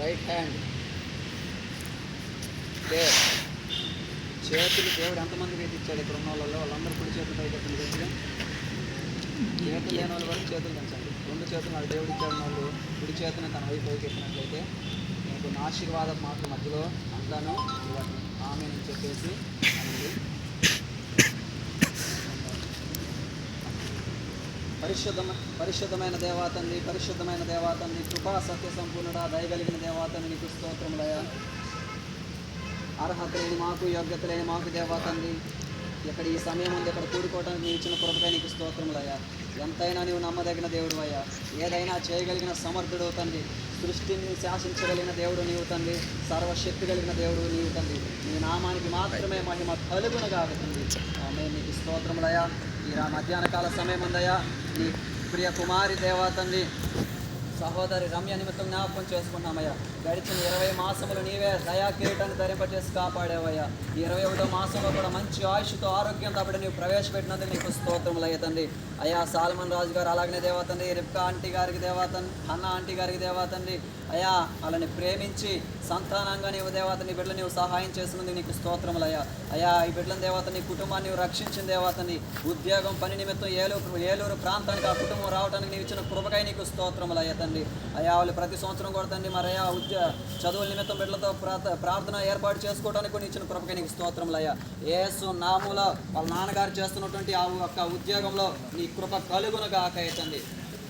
Right hand చేతులు దేవుడు ఎంతమందికి అయితే ఇచ్చాడు ఇక్కడ ఉన్న వాళ్ళందరూ కుడి చేతులు పైకి ఎత్తండి గట్టిగా. చేతులు లేని వాళ్ళు వరకు చేతులు పెంచండి. రెండు చేతులు నాకు దేవుడు ఇచ్చాడు వాళ్ళు కుడి చేతుని తన వైపు పైకి ఎత్తినట్లయితే నేను కొన్ని ఆశీర్వాదం మాటల మధ్యలో అంటాను, వాటిని ఆమె అని చెప్పేసి అనండి. పరిశుద్ధమైన దేవాతండి, పరిశుద్ధమైన దేవాతండి, కృపా సత్య సంపూర్ణుడా, దయగలిగిన దేవాతండి నీకు స్తోత్రములయ. అర్హత లేని మాకు, యోగ్యత లేని మాకు దేవాతండి, ఇక్కడ ఈ సమయం ఉంది ఇక్కడ కూడుకోవడానికి నీ ఇచ్చిన కృపకై నీకు స్తోత్రములయ్యా. ఎంతైనా నీవు నమ్మదగిన దేవుడు అయ్యా, ఏదైనా చేయగలిగిన సమర్థుడు తండ్రి, సృష్టిని శాసించగలిగిన దేవుడు నీవు తండ్రి, సర్వశక్తి కలిగిన దేవుడు నీవు తండ్రి. నీ నామానికి మాత్రమే మహిమ కలుగునగాక తండ్రి. ఆమె నీకు స్తోత్రములయ్యా. ఈ మధ్యాహ్న కాల సమయం ఉందయ్యా, నీ ప్రియ కుమారి దేవా తండ్రి సహోదరి రమ్య నిమిత్తం జ్ఞాపకం చేసుకున్నామయ్యా. గడిచిన 20 మాసములు నీవే దయా కిరీటాన్ని ధరింపచేసి కాపాడావయ్యా. ఈ 21వ మాసంలో కూడా మంచి ఆయుష్తో ఆరోగ్యంతో అప్పుడు నీవు ప్రవేశపెట్టినందుకు నీకు స్తోత్రములు అయ్యా తండ్రి. అయ్యా సాల్మన్ రాజు గారు అలాగనే దేవాతండి, రిబ్కా ఆంటీ గారికి దేవాతండి, హన్నా ఆంటీ గారికి దేవాతండి, అయ్యా వాళ్ళని ప్రేమించి సంతానంగా నీవు దేవాతని బిడ్డలు నీవు సహాయం చేసినందుకు నీకు స్తోత్రములయ్యా. అయ్యా ఈ బిడ్డలను దేవాతని కుటుంబాన్ని నీవు రక్షించిన దేవాతని, ఉద్యోగం పని నిమిత్తం ఏలూరు ప్రాంతానికి ఆ కుటుంబం రావడానికి నీవు ఇచ్చిన కృపకై నీకు స్తోత్రములయ్యా తండ్రి. అయ్యా వాళ్ళు ప్రతి సంవత్సరం కూడా తండ్రి మరి అయ్యా చదువుల నిమిత్తం బిడ్డలతో ప్రార్థన ఏర్పాటు చేసుకోవడానికి కూడా ఇచ్చిన కృపకై నీకు స్తోత్రములయ్యా. యేసు నామములో వాళ్ళ నాన్నగారు చేస్తున్నటువంటి ఆ యొక్క ఉద్యోగంలో నీ కృప కలుగునగాక తండ్రి.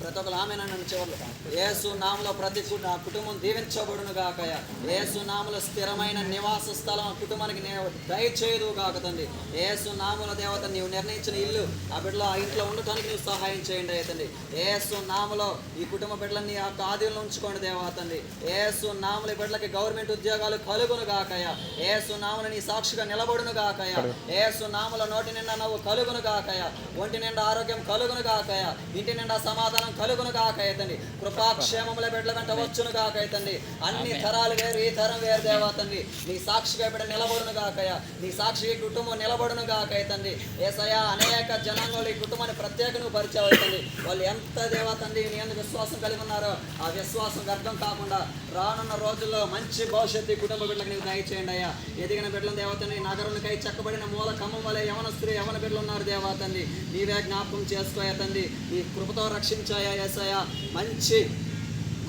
ప్రతి ఒక్కరు ఆమెనని చివరిలో యేసు నామలో ప్రతి కుటుంబం దీవించబడును గాకయ్యా. యేసు నామలో స్థిరమైన నివాస స్థలం కుటుంబానికి దయచేయదు కాక తండ్రి. యేసు నామల దేవత నీవు నిర్ణయించిన ఇల్లు ఆ బిడ్డలో ఆ ఇంట్లో ఉండటానికి నీవు సహాయం చేయండి తండ్రి. యేసు నామలో ఈ కుటుంబ బిడ్డలని ఆ ఆధీనంలో ఉంచుకోండి దేవతండి. యేసు నామల బిడ్డలకి గవర్నమెంట్ ఉద్యోగాలు కలుగును గాకయ్యా. యేసు నామల నీ సాక్షిగా నిలబడును గాకయ్యా. యేసు నామల నోటి నిండా నవ్వు కలుగును గాకయ్యా. ఒంటి నిండా ఆరోగ్యం కలుగును గాకయ్యా. ఇంటి నిండా సమాధానం కలుగును గాకైతండి. కృపాక్షేమముల బిడ్డల వెంట వచ్చును గాకైతండి. అన్ని తరాలు వేరు, ఈ తరం వేరు దేవాతండి. నీ సాక్షిగా బిడ్డ నిలబడును గాకయ్యా. నీ సాక్షి కుటుంబం నిలబడును గాకైతండి. యేసయ్యా అనేక జనాంగంలో ఈ కుటుంబాన్ని ప్రత్యేకంగా పరిచయం అవుతుంది. వాళ్ళు ఎంత దేవాతండి నీ ఎందుకు విశ్వాసం కలిగి ఉన్నారో ఆ విశ్వాసం వ్యర్థం కాకుండా రానున్న రోజుల్లో మంచి భవిష్యత్తు కుటుంబ బిడ్డలకు నీవు దయచేయండి అయ్యా. ఎదిగిన బిడ్డలను దేవతండి, నగరునికై చెక్కబడిన మూల ఖమ్మం వలె యవన స్త్రీ యవన బిడ్డలు ఉన్నారు దేవాతండి. నీవే జ్ఞాపకం చేసుకోయతండి. ఈ కృపతో రక్షించాయా యేసయ్యా. మంచి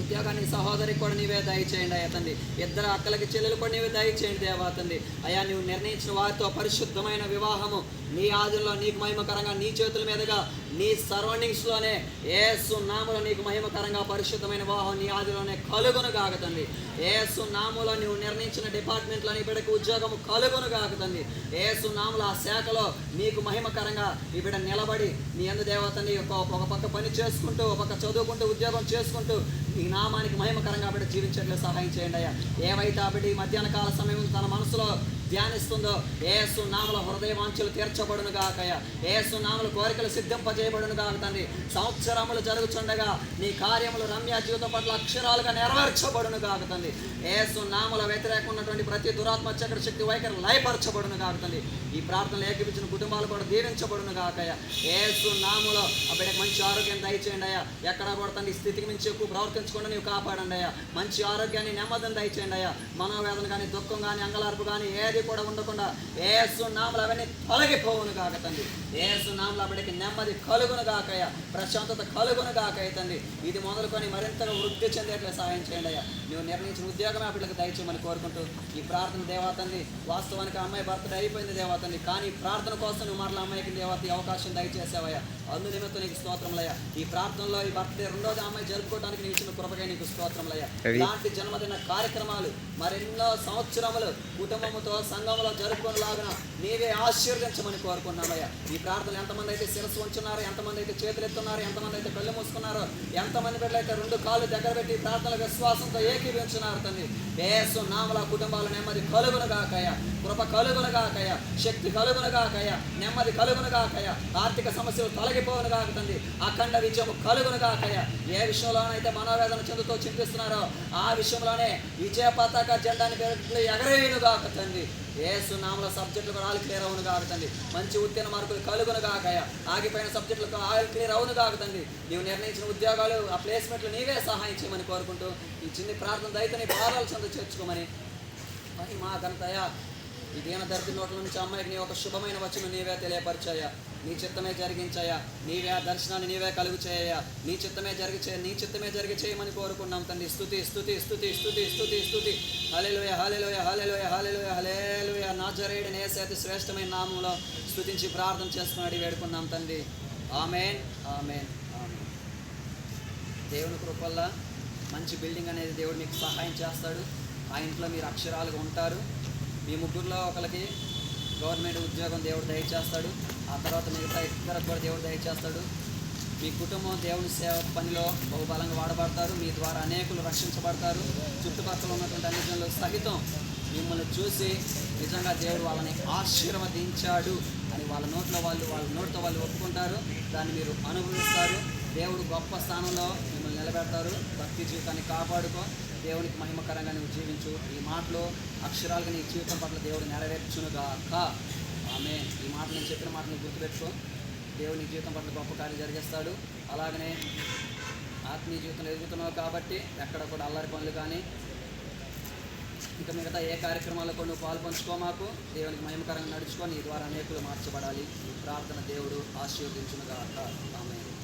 ఉద్యోగాన్ని సహోదరికి కూడా నీవే దయచేయండి అయ్యా తండ్రి. ఇద్దరు అక్కలకి చెల్లెలు కూడా నీవే దయచేయండి దేవా తండ్రి. అయ్యా నువ్వు నిర్ణయించిన వారితో పరిశుద్ధమైన వివాహము నీ ఆదిలో నీకు మహిమకరంగా నీ చేతుల మీదుగా నీ సరౌండింగ్స్లోనే యేసు నామములో నీకు మహిమకరంగా పరిశుద్ధమైన వివాహం నీ ఆదిలోనే కలుగును గాకతండి. యేసు నామములో నువ్వు నిర్ణయించిన డిపార్ట్మెంట్లో నీ బిడ్డకు ఉద్యోగము కలుగును గాకతండి. యేసు నామములో ఆ శాఖలో నీకు మహిమకరంగా ఈ బిడ్డ నిలబడి నీ యందు దేవతండి ఒక పక్క పని చేసుకుంటూ ఒక పక్క చదువుకుంటూ ఉద్యోగం చేసుకుంటూ ఈ నామానికి మహిమకరంగా బిడ్డ జీవించట్లే సహాయం చేయండి అయ్యా. ఏవైతే ఆ బిడ్డ ఈ మధ్యాహ్న కాల సమయం తన మనసులో ధ్యానిస్తుందో యేసు నామములో హృదయ వాంఛలు తీర్చబడును గాకయ్యా. యేసు నామములో కోరికలు సిద్ధింపజేయబడును గాక తండ్రి. సంవత్సరములు జరుగుచుండగా నీ కార్యములు రమ్య జీవితం పట్ల అక్షరాలుగా నెరవేర్చబడును గాక తండ్రి. యేసు నామములో వ్యతిరేకంగా ఉన్నటువంటి ప్రతి దురాత్మ చక్ర శక్తి వైఖరి లయపరచబడును గాక తండ్రి. ఈ ప్రార్థనలు ఏకీపించిన కుటుంబాలు కూడా దీవించబడును గాకయ్యా. యేసు నామములో ఆ బిడ్డకు మంచి ఆరోగ్యం దయచేయండి అయ్యా. ఎక్కడ కూడా తండ్రి స్థితికి మించి ఎక్కువ ప్రవర్తించకుండా నీవు కాపాడండి అయ్యా. మంచి ఆరోగ్యాన్ని నెమ్మదిని దయచేయండి అయ్యా. మనోవేదన కానీ దుఃఖం కానీ అంగలార్పు కానీ ఏది కూడా ఉండకుండా యేసు నామములో అవన్నీ తొలగిపోవును గాక తండ్రి. యేసు నామములో బిడ్డకి నెమ్మది కలుగును గాకయ్యా. ప్రశాంతత కలుగును గాకయ్య తండ్రి. ఇది మొదలుకొని మరింతగా వృద్ధి చెందేట్లే సహాయం చేయండి అయ్యా. నువ్వు నిర్ణయించిన ఉద్యోగం ఆ బిడ్డలకు దయచేయమని కోరుకుంటూ ఈ ప్రార్థన దేవాతండి. వాస్తవానికి అమ్మాయి బర్త్డే అయిపోయింది దేవాతండి, కానీ ప్రార్థన కోసం నువ్వు మరలా అమ్మాయికి దేవత ఈ అవకాశం దయచేసావయ్యా. అందు నిమిత్తం నీకు స్తోత్రములయ్యా. ఈ ప్రార్థనలో ఈ బర్త్డే రెండోది అమ్మాయి జరుపుకోవడానికి నీకు ఇచ్చిన కృపగా నీకు స్తోత్రములయ్యా. ఇలాంటి జన్మదిన కార్యక్రమాలు మరెన్నో సంవత్సరములు కుటుంబముతో సంఘంలో జరుపుకునేలాగా నీవే ఆశీర్వదించమని కోరుకున్నామయ్యా. ఈ ప్రార్థనలు ఎంతమంది అయితే శిరస్సు ఉంచున్నారో, ఎంతమంది అయితే చేతులు ఎత్తున్నారు, ఎంతమంది అయితే కళ్ళు మూసుకున్నారో, ఎంతమంది బిడ్డలైతే 2 కాళ్ళు దగ్గర పెట్టి ప్రార్థనల విశ్వాసంతో ఏకీవించున్నారు తండ్రి. యేసు నామములో కుటుంబాల నెమ్మది కలుగును గాకయ్యా. కృప కలుగును గాకయ్యా. శక్తి కలుగును గాకయ్యా. నెమ్మది కలుగును గాకయ్యా. ఆర్థిక సమస్యలు తొలగిపోవును గాక తండ్రి. అఖండ విజయము కలుగును గాకయ్యా. ఏ విషయంలోనైతే మనోవేదన చెందుతూ చింతిస్తున్నారో ఆ విషయంలోనే విజయ పతాక జెండాని ఎగరేయును గాక తండ్రి. యేసు నామములో సబ్జెక్టులు కూడా ఆల్ క్లియర్ అవును కాక తండ్రి. మంచి ఉత్తీర్ణ మార్కులు కలుగును కాకయ్యా. ఆగిపోయిన సబ్జెక్టులకు ఆల్ క్లియర్ అవును కాక తండ్రి. నీవు నిర్ణయించిన ఉద్యోగాలు, ఆ ప్లేస్మెంట్లు నీవే సహాయం చేయమని కోరుకుంటూ ఈ చిన్ని ప్రార్థన దయతో నీ పాదాల చెంత చేర్చుకోమని మరి మా ఘనతయా ఈ దీన దరిద్ర నోట్ల నుంచి అమ్మాయికి నీ ఒక శుభమైన వచనం నీవే తెలియపరిచాయా. నీ చిత్తమే జరిగించాయా. నీవే ఆ దర్శనాన్ని నీవే కలుగు చేయ. నీ చిత్తమే జరిగి చేయమని కోరుకున్నాం తండ్రి. స్తుతి స్తుతి స్తుతి స్తుతి స్తుతి స్తుతి. హల్లెలూయా హల్లెలూయా హల్లెలూయా హల్లెలూయా హల్లెలూయా. నాజరేయుడైన యేసు అతి శ్రేష్టమైన నామములో స్తుతించి ప్రార్థన చేసుకుని వేడుకున్నాం తండ్రి. ఆమేన్ ఆమేన్ ఆమేన్. దేవుని కృప వల్ల మంచి బిల్డింగ్ అనేది దేవుడు మీకు సహాయం చేస్తాడు. ఆ ఇంట్లో మీరు అక్షరాలుగా ఉంటారు. మీ ముగ్గురులో ఒకరికి గవర్నమెంట్ ఉద్యోగం దేవుడు దయచేస్తాడు. ఆ తర్వాత మిగతా ఇద్దరికి కూడా దేవుడు దయచేస్తాడు. మీ కుటుంబం దేవుని సేవ పనిలో బహుబలంగా వాడబడతారు. మీ ద్వారా అనేకులు రక్షించబడతారు. చుట్టుపక్కల ఉన్నటువంటి అన్ని జనులు సహితం మిమ్మల్ని చూసి నిజంగా దేవుడు వాళ్ళని ఆశీర్వదించాడు అని వాళ్ళ నోటితో వాళ్ళు ఒప్పుకుంటారు. దాన్ని మీరు అనుభవిస్తారు. దేవుడు గొప్ప స్థానంలో మిమ్మల్ని నిలబెడతారు. భక్తి జీవితాన్ని కాపాడుకో. దేవునికి మహిమకరంగా నువ్వు జీవించు. ఈ మాటలు అక్షరాలుగా నీ జీవితం పట్ల దేవుడు నెరవేర్చునుగాక. ఆమె ఈ మాట నేను చెప్పిన మాటను గుర్తుపెట్టుకో. దేవుని జీవితం పట్ల గొప్ప కార్యం జరిగిస్తాడు. అలాగనే ఆత్మీయ జీవితంలో ఎదుగుతున్నావు కాబట్టి ఎక్కడ కూడా అల్లరి పనులు కానీ ఇంకా మిగతా ఏ కార్యక్రమాల్లో కూడా నువ్వు పాల్పంచుకో. మాకు దేవునికి మహిమకరంగా నడుచుకొని నీ ద్వారా అనేకులు మార్చబడాలి. ఈ ప్రార్థన దేవుడు ఆశీర్వదించునుగాక. ఆమేన్.